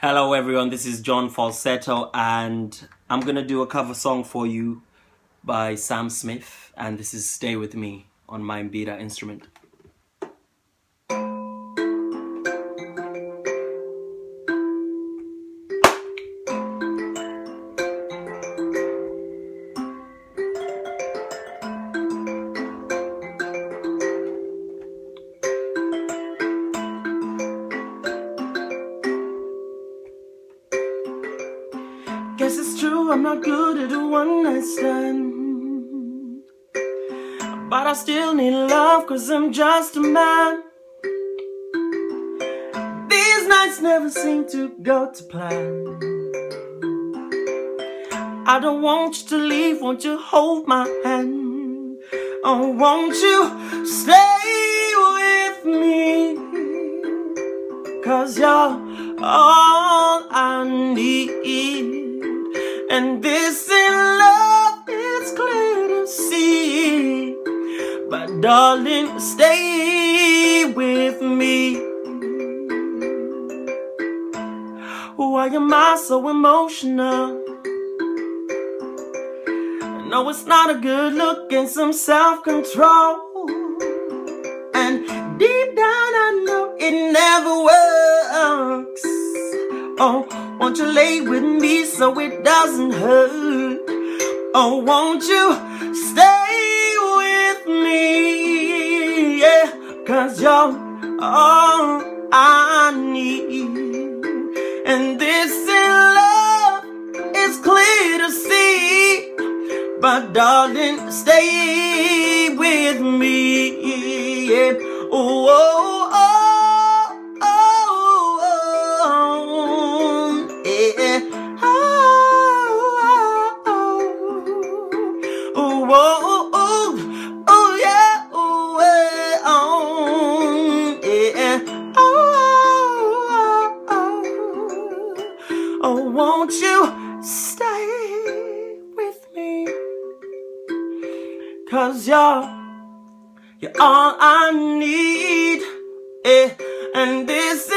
Hello everyone, this is John Falsetto and I'm gonna do a cover song for you by Sam Smith, and this is Stay With Me on my Mbira instrument. Guess it's true, I'm not good at a one-night stand, but I still need love, cause I'm just a man. These nights never seem to go to plan. I don't want you to leave, won't you hold my hand? Oh, won't you stay with me? Cause you're all I need. And this in love is clear to see. But darling, stay with me. Why am I so emotional? No, it's not a good look and some self-control. And deep down I know it never works. Oh, won't you lay with me so it doesn't hurt? Oh, won't you stay with me? Yeah, cause you're all I need. And this in love is clear to see. But darling, stay with me. Yeah. Oh, oh, oh, oh, oh, yeah. Oh, oh, oh, oh, oh, oh, yeah. Oh, yeah. Oh, oh, oh, won't you stay with me? Cause you're all I need, and this is